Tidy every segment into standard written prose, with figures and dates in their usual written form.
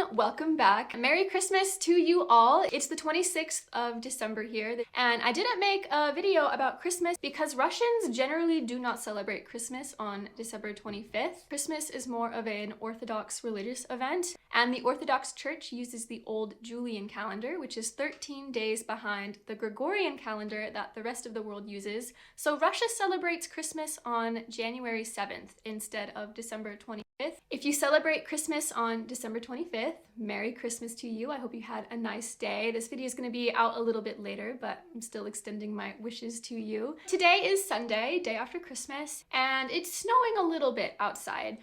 everyone, welcome back. Merry Christmas to you all. It's the 26th of December here, and I didn't make a video about Christmas because Russians generally do not celebrate Christmas on December 25th. Christmas is more of an Orthodox religious event, and the Orthodox Church uses the old Julian calendar, which is 13 days behind the Gregorian calendar that the rest of the world uses. So Russia celebrates Christmas on January 7th instead of December 25th. If you celebrate Christmas on December 25th, Merry Christmas to you. I hope you had a nice day. This video is going to be out a little bit later, but I'm still extending my wishes to you. Today is Sunday, day after Christmas, and it's snowing a little bit outside.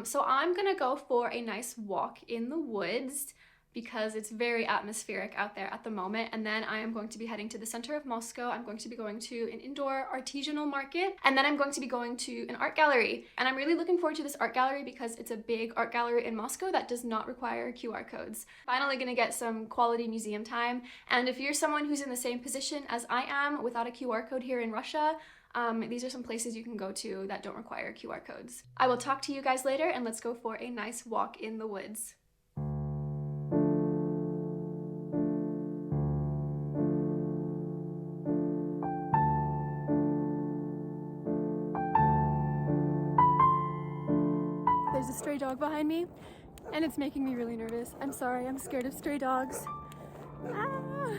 So I'm gonna go for a nice walk in the woods because it's very atmospheric out there at the moment. And then I am going to be heading to the center of Moscow. I'm going to be going to an indoor artisanal market, and then I'm going to be going to an art gallery. And I'm really looking forward to this art gallery because it's a big art gallery in Moscow that does not require QR codes. Finally gonna get some quality museum time. And if you're someone who's in the same position as I am without a QR code here in Russia, these are some places you can go to that don't require QR codes. I will talk to you guys later, and let's go for a nice walk in the woods. There's a stray dog behind me, and it's making me really nervous. I'm sorry, I'm scared of stray dogs. Ah!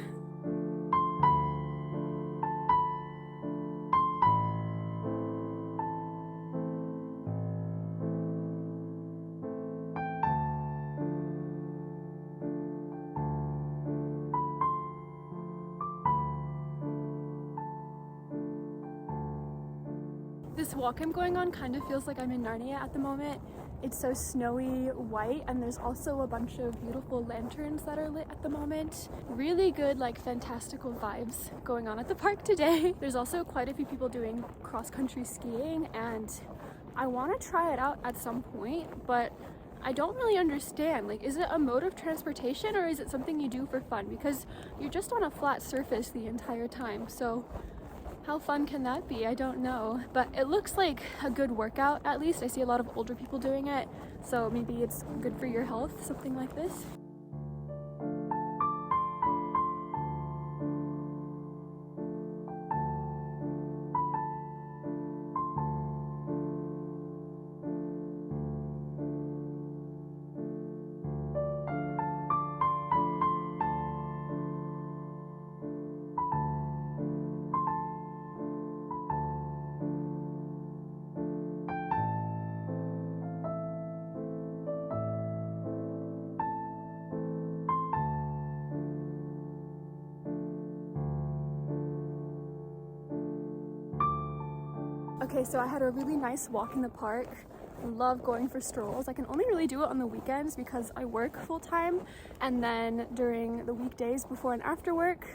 This walk I'm going on kind of feels like I'm in Narnia at the moment. It's so snowy white, and there's also a bunch of beautiful lanterns that are lit at the moment. Really good, like, fantastical vibes going on at the park today. There's also quite a few people doing cross-country skiing, and I want to try it out at some point, but I don't really understand. Like, is it a mode of transportation or is it something you do for fun? Because you're just on a flat surface the entire time, so how fun can that be? I don't know, but it looks like a good workout. At least I see a lot of older people doing it, so maybe it's good for your health, something like this. Okay, so I had a really nice walk in the park. I love going for strolls. I can only really do it on the weekends because I work full-time, and then during the weekdays before and after work,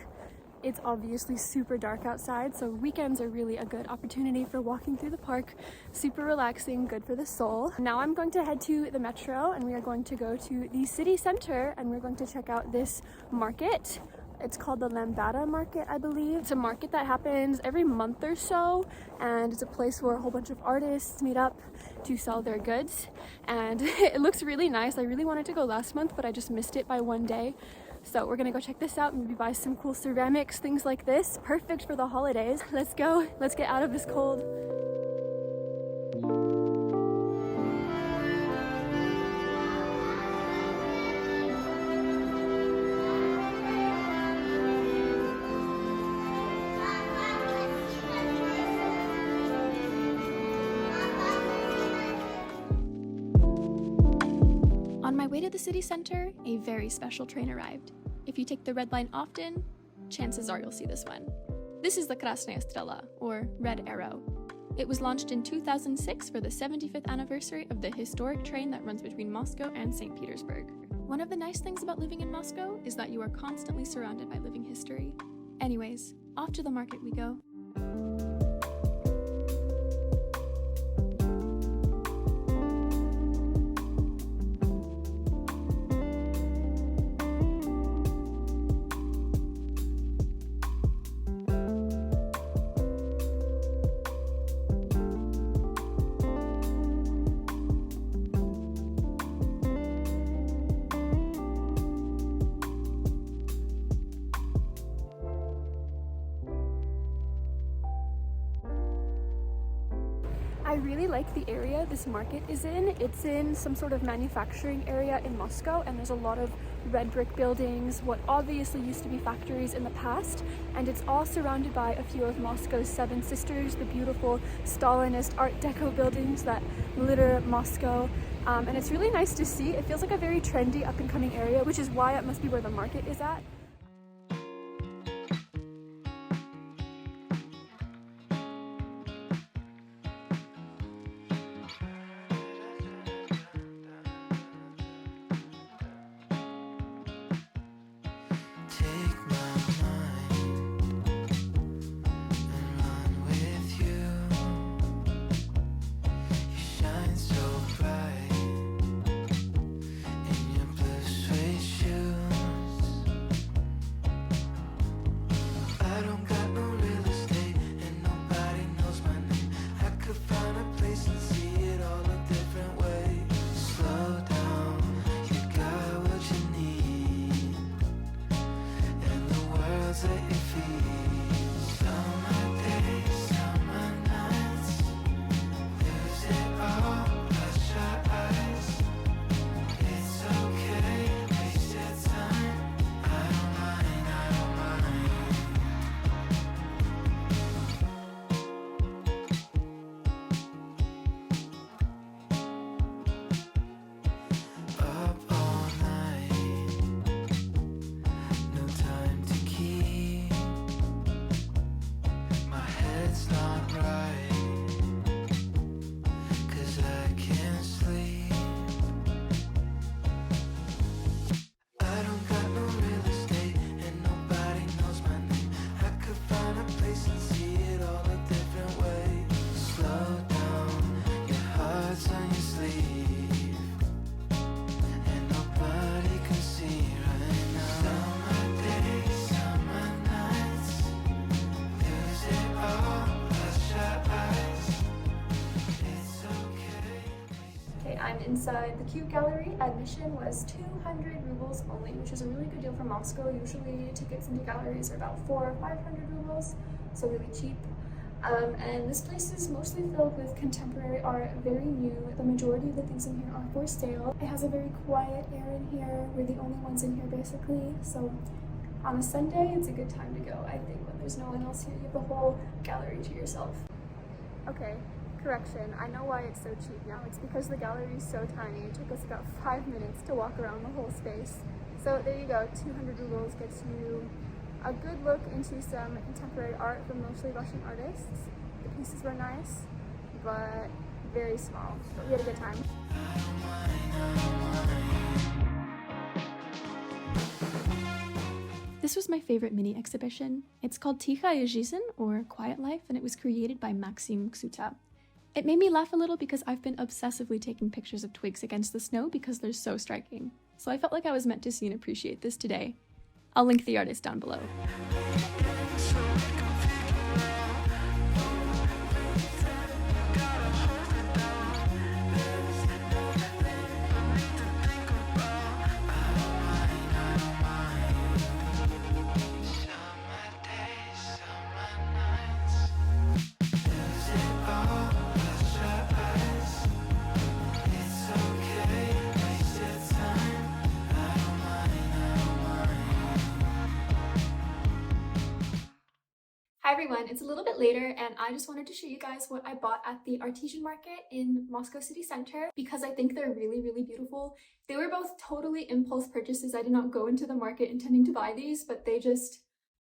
it's obviously super dark outside, so weekends are really a good opportunity for walking through the park. Super relaxing, good for the soul. Now I'm going to head to the metro, and we are going to go to the city center, and we're going to check out this market. It's called the Lambada Market, I believe. It's a market that happens every month or so, and it's a place where a whole bunch of artists meet up to sell their goods, and it looks really nice. I really wanted to go last month, but I just missed it by one day. So we're gonna go check this out, maybe buy some cool ceramics, things like this. Perfect for the holidays. Let's go, let's get out of this cold. On my way to the city center, a very special train arrived. If you take the red line often, chances are you'll see this one. This is the Krasnaya Strela, or Red Arrow. It was launched in 2006 for the 75th anniversary of the historic train that runs between Moscow and St. Petersburg. One of the nice things about living in Moscow is that you are constantly surrounded by living history. Anyways, off to the market we go. I really like the area this market is in. It's in some sort of manufacturing area in Moscow, and there's a lot of red brick buildings, what obviously used to be factories in the past, and it's all surrounded by a few of Moscow's Seven Sisters, the beautiful Stalinist Art Deco buildings that litter Moscow. And it's really nice to see. It feels like a very trendy up-and-coming area, which is why it must be where the market is at. I'm inside the Cube Gallery. Admission was 200 rubles only, which is a really good deal for Moscow. Usually tickets into galleries are about 400 or 500 rubles, so really cheap. And this place is mostly filled with contemporary art, very new. The majority of the things in here are for sale. It has a very quiet air in here. We're the only ones in here basically, so on a Sunday it's a good time to go, I think, when there's no one else here. You have the whole gallery to yourself. Okay. Correction, I know why it's so cheap now. It's because the gallery is so tiny. It took us about 5 minutes to walk around the whole space. So there you go, 200 rubles gets you a good look into some contemporary art from mostly Russian artists. The pieces were nice, but very small. But we had a good time. This was my favorite mini exhibition. It's called Tichaya Жизнь, or Quiet Life, and it was created by Maxim Ksuta. It made me laugh a little because I've been obsessively taking pictures of twigs against the snow because they're so striking. So I felt like I was meant to see and appreciate this today. I'll link the artist down below. Hi everyone, it's a little bit later and I just wanted to show you guys what I bought at the Artesian market in Moscow city center because I think they're really, really beautiful. They were both totally impulse purchases. I did not go into the market intending to buy these, but they just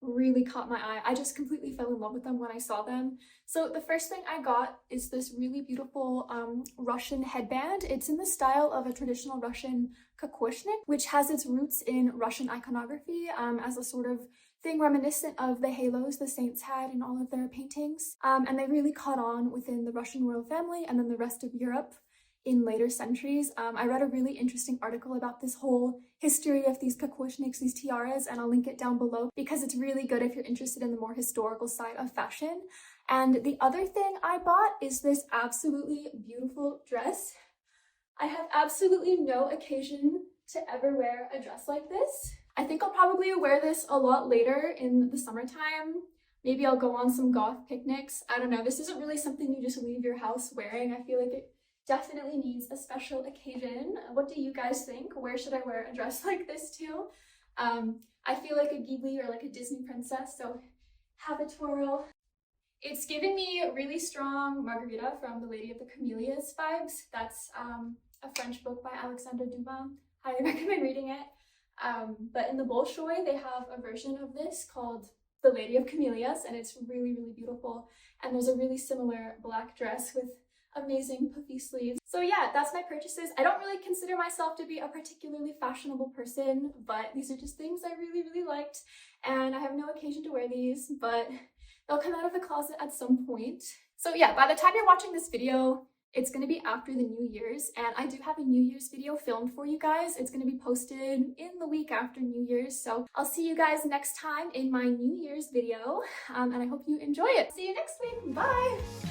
really caught my eye. I just completely fell in love with them when I saw them. So the first thing I got is this really beautiful Russian headband. It's in the style of a traditional Russian Kokoshnik, which has its roots in Russian iconography as a sort of thing reminiscent of the halos the saints had in all of their paintings. And they really caught on within the Russian royal family and then the rest of Europe in later centuries. I read a really interesting article about this whole history of these Kokoshniks, these tiaras, and I'll link it down below because it's really good if you're interested in the more historical side of fashion. And the other thing I bought is this absolutely beautiful dress. I have absolutely no occasion to ever wear a dress like this. I think I'll probably wear this a lot later in the summertime, Maybe I'll go on some goth picnics. I don't know. This isn't really something you just leave your house wearing. I feel like it definitely needs a special occasion. What do you guys think? Where should I wear a dress like this to? I feel like a Ghibli or like a Disney princess, so have a twirl. It's giving me really strong Margarita from The Lady of the Camellias vibes. That's a French book by Alexandre Dumas. Highly recommend reading it. But in the Bolshoi, they have a version of this called The Lady of Camellias, and it's really, really beautiful. And there's a really similar black dress with amazing puffy sleeves. So yeah, that's my purchases. I don't really consider myself to be a particularly fashionable person, but these are just things I really, really liked, and I have no occasion to wear these, but they'll come out of the closet at some point. So yeah, by the time you're watching this video, it's going to be after the New Year's, and I do have a New Year's video filmed for you guys. It's going to be posted in the week after New Year's, so I'll see you guys next time in my New Year's video, and I hope you enjoy it. See you next week. Bye!